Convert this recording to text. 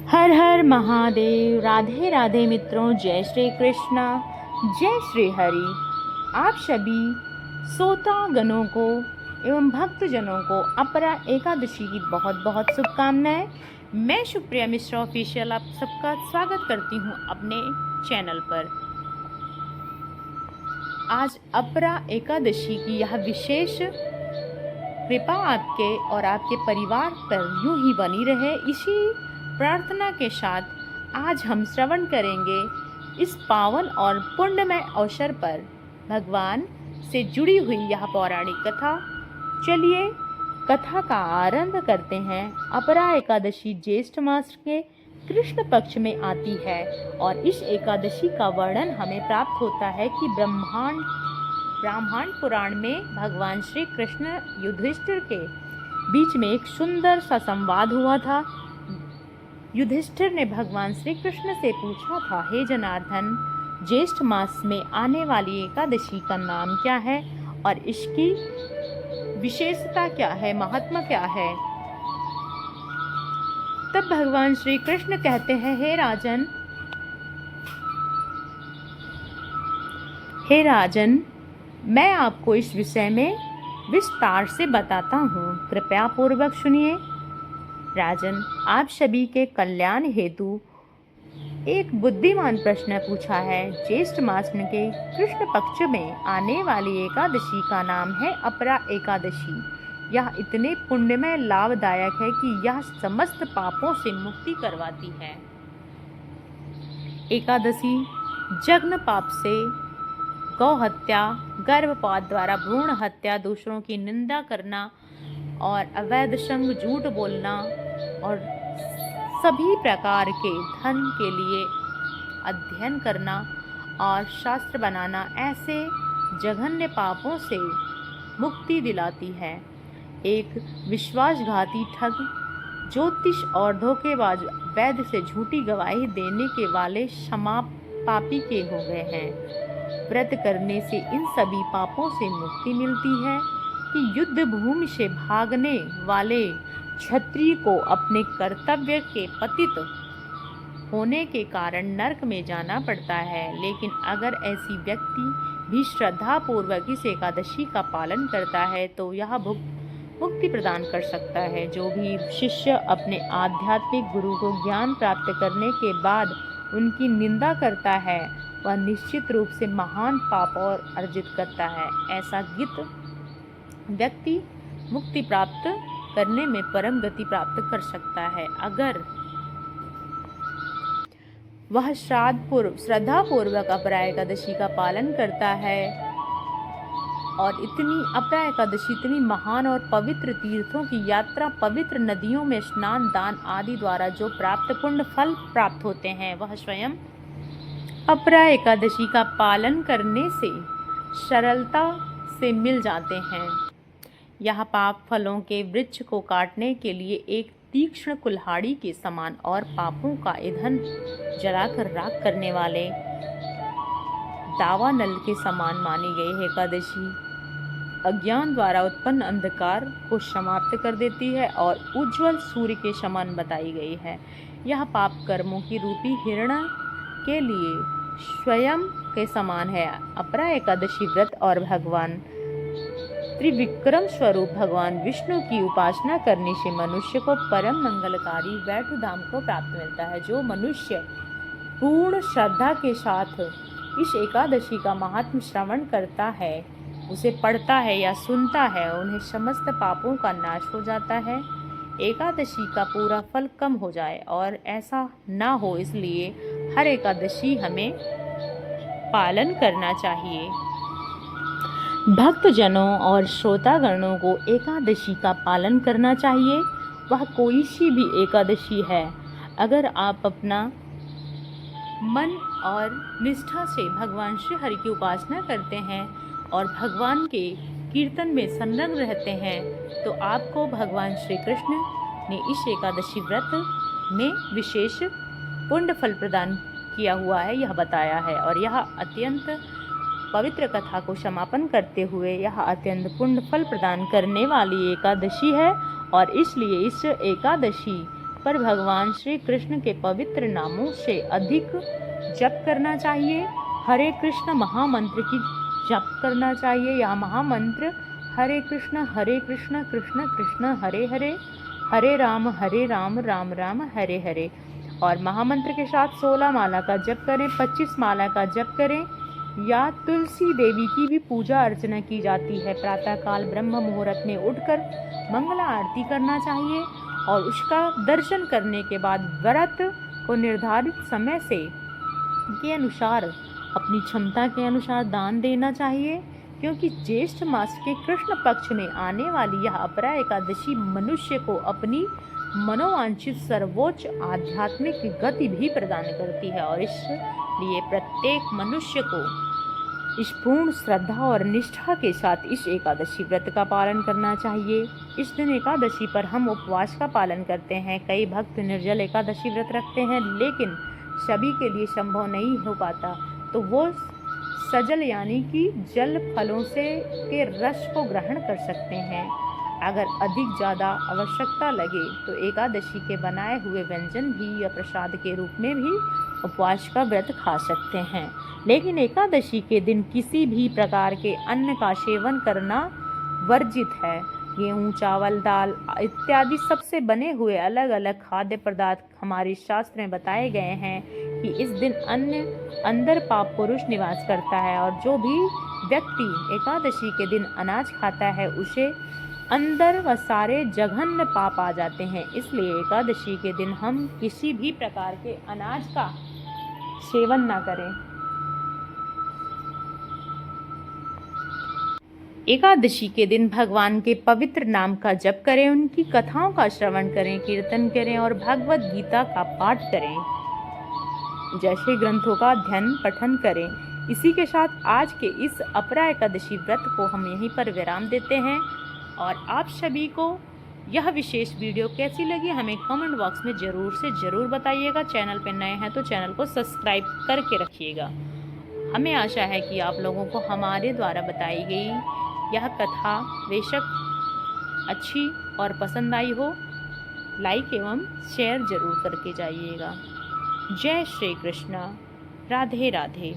हर हर महादेव। राधे राधे मित्रों, जय श्री कृष्णा, जय श्री हरि। आप सभी श्रोता गणों को एवं भक्तजनों को अपरा एकादशी की बहुत बहुत शुभकामनाएं। मैं सुप्रिया मिश्रा ऑफिशियल आप सबका स्वागत करती हूं अपने चैनल पर। आज अपरा एकादशी की यह विशेष कृपा आपके और आपके परिवार पर यूं ही बनी रहे, इसी प्रार्थना के साथ आज हम श्रवण करेंगे इस पावन और पुण्यमय अवसर पर भगवान से जुड़ी हुई यह पौराणिक कथा। चलिए कथा का आरंभ करते हैं। अपरा एकादशी ज्येष्ठ मास के कृष्ण पक्ष में आती है और इस एकादशी का वर्णन हमें प्राप्त होता है कि ब्राह्मण पुराण में भगवान श्री कृष्ण युधिष्ठिर के बीच में एक सुंदर सा संवाद हुआ था। युधिष्ठिर ने भगवान श्री कृष्ण से पूछा था, हे जनार्दन, ज्येष्ठ मास में आने वाली एकादशी का नाम क्या है और इसकी विशेषता क्या है, महात्मा क्या है। तब भगवान श्री कृष्ण कहते हैं, हे राजन, मैं आपको इस विषय में विस्तार से बताता हूँ, कृपया पूर्वक सुनिए। राजन, आप सभी के कल्याण हेतु एक बुद्धिमान प्रश्न पूछा है। ज्येष्ठ मास के कृष्ण पक्ष में आने वाली एकादशी का नाम है अपरा एकादशी। यह इतने पुण्यमय लाभदायक है कि यह समस्त पापों से मुक्ति करवाती है। एकादशी जघन्य पाप से गौ हत्या, गर्भपात द्वारा भ्रूण हत्या, दूसरों की निंदा करना और अवैध संग, झूठ बोलना और सभी प्रकार के धन के लिए अध्ययन करना और शास्त्र बनाना, ऐसे जघन्य पापों से मुक्ति दिलाती है। एक विश्वासघाती ठग, ज्योतिष और धोखेबाज, वैद्य से झूठी गवाही देने के वाले क्षमा पापी के हो गए हैं। व्रत करने से इन सभी पापों से मुक्ति मिलती है कि युद्ध भूमि से भागने वाले क्षत्रिय को अपने कर्तव्य के पतित होने के कारण नरक में जाना पड़ता है। लेकिन अगर ऐसी व्यक्ति भी श्रद्धा पूर्वक इस एकादशी का पालन करता है तो यह मुक्ति प्रदान कर सकता है। जो भी शिष्य अपने आध्यात्मिक गुरु को ज्ञान प्राप्त करने के बाद उनकी निंदा करता है वह निश्चित रूप से महान पाप और अर्जित करता है। ऐसा व्यक्ति मुक्ति प्राप्त करने में परम गति प्राप्त कर सकता है अगर वह श्रद्धा पूर्वक अपरा एकादशी का पालन करता है। और अपरा एकादशी इतनी महान और पवित्र तीर्थों की यात्रा, पवित्र नदियों में स्नान, दान आदि द्वारा जो प्राप्त पुण्य फल प्राप्त होते हैं वह स्वयं अपरा एकादशी का पालन करने से सरलता से मिल जाते हैं। यह पाप फलों के वृक्ष को काटने के लिए एक तीक्ष्ण कुल्हाड़ी के समान और पापों का ईंधन जलाकर राख करने वाले दावानल के समान मानी गई। एकादशी अज्ञान द्वारा उत्पन्न अंधकार को समाप्त कर देती है और उज्जवल सूर्य के समान बताई गई है। यह पाप कर्मों की रूपी हिरण के लिए स्वयं के समान है। अपरा एकादशी व्रत और भगवान त्रिविक्रम स्वरूप भगवान विष्णु की उपासना करने से मनुष्य को परम मंगलकारी वैकुंठ धाम को प्राप्त मिलता है। जो मनुष्य पूर्ण श्रद्धा के साथ इस एकादशी का महात्म श्रवण करता है, उसे पढ़ता है या सुनता है, उन्हें समस्त पापों का नाश हो जाता है। एकादशी का पूरा फल कम हो जाए और ऐसा ना हो, इसलिए हर एकादशी हमें पालन करना चाहिए। भक्तजनों और श्रोतागणों को एकादशी का पालन करना चाहिए, वह कोई सी भी एकादशी है। अगर आप अपना मन और निष्ठा से भगवान श्री हरि की उपासना करते हैं और भगवान के कीर्तन में संलग्न रहते हैं तो आपको भगवान श्री कृष्ण ने इस एकादशी व्रत में विशेष पुण्य फल प्रदान किया हुआ है, यह बताया है। और यह अत्यंत पवित्र कथा को समापन करते हुए यह अत्यंत पुण्य फल प्रदान करने वाली एकादशी है और इसलिए इस एकादशी पर भगवान श्री कृष्ण के पवित्र नामों से अधिक जप करना चाहिए। हरे कृष्ण महामंत्र की जप करना चाहिए। या महामंत्र हरे कृष्ण कृष्ण कृष्ण हरे हरे, हरे राम राम राम हरे हरे। और महामंत्र के साथ 16 माला का जप करें, 25 माला का जप करें। या तुलसी देवी की भी पूजा अर्चना की जाती है। प्रातःकाल ब्रह्म मुहूर्त में उठकर मंगला आरती करना चाहिए और उसका दर्शन करने के बाद व्रत को निर्धारित समय से के अनुसार अपनी क्षमता के अनुसार दान देना चाहिए, क्योंकि ज्येष्ठ मास के कृष्ण पक्ष में आने वाली यह अपरा एकादशी मनुष्य को अपनी मनोवांछित सर्वोच्च आध्यात्मिक गति भी प्रदान करती है। और इसलिए प्रत्येक मनुष्य को इस पूर्ण श्रद्धा और निष्ठा के साथ इस एकादशी व्रत का पालन करना चाहिए। इस दिन एकादशी पर हम उपवास का पालन करते हैं। कई भक्त निर्जल एकादशी व्रत रखते हैं, लेकिन सभी के लिए संभव नहीं हो पाता, तो वो सजल यानी कि जल फलों से के रस को ग्रहण कर सकते हैं। अगर अधिक ज़्यादा आवश्यकता लगे तो एकादशी के बनाए हुए व्यंजन भी या प्रसाद के रूप में भी उपवास का व्रत खा सकते हैं। लेकिन एकादशी के दिन किसी भी प्रकार के अन्न का सेवन करना वर्जित है। गेहूँ, चावल, दाल इत्यादि सबसे बने हुए अलग अलग खाद्य पदार्थ हमारे शास्त्र में बताए गए हैं कि इस दिन अंदर पाप पुरुष निवास करता है, और जो भी व्यक्ति एकादशी के दिन अनाज खाता है उसे अंदर व सारे जघन्य पाप आ जाते हैं। इसलिए एकादशी के दिन हम किसी भी प्रकार के अनाज का सेवन ना करें। एकादशी के दिन भगवान के पवित्र नाम का जप करें, उनकी कथाओं का श्रवण करें, कीर्तन करें और भगवत गीता का पाठ करें, जैसे ग्रंथों का अध्ययन पठन करें। इसी के साथ आज के इस अपरा एकादशी व्रत को हम यहीं पर विराम देते हैं। और आप सभी को यह विशेष वीडियो कैसी लगी हमें कमेंट बॉक्स में ज़रूर से ज़रूर बताइएगा। चैनल पर नए हैं तो चैनल को सब्सक्राइब करके रखिएगा। हमें आशा है कि आप लोगों को हमारे द्वारा बताई गई यह कथा बेशक अच्छी और पसंद आई हो। लाइक एवं शेयर ज़रूर करके जाइएगा। जय श्री कृष्ण। राधे राधे।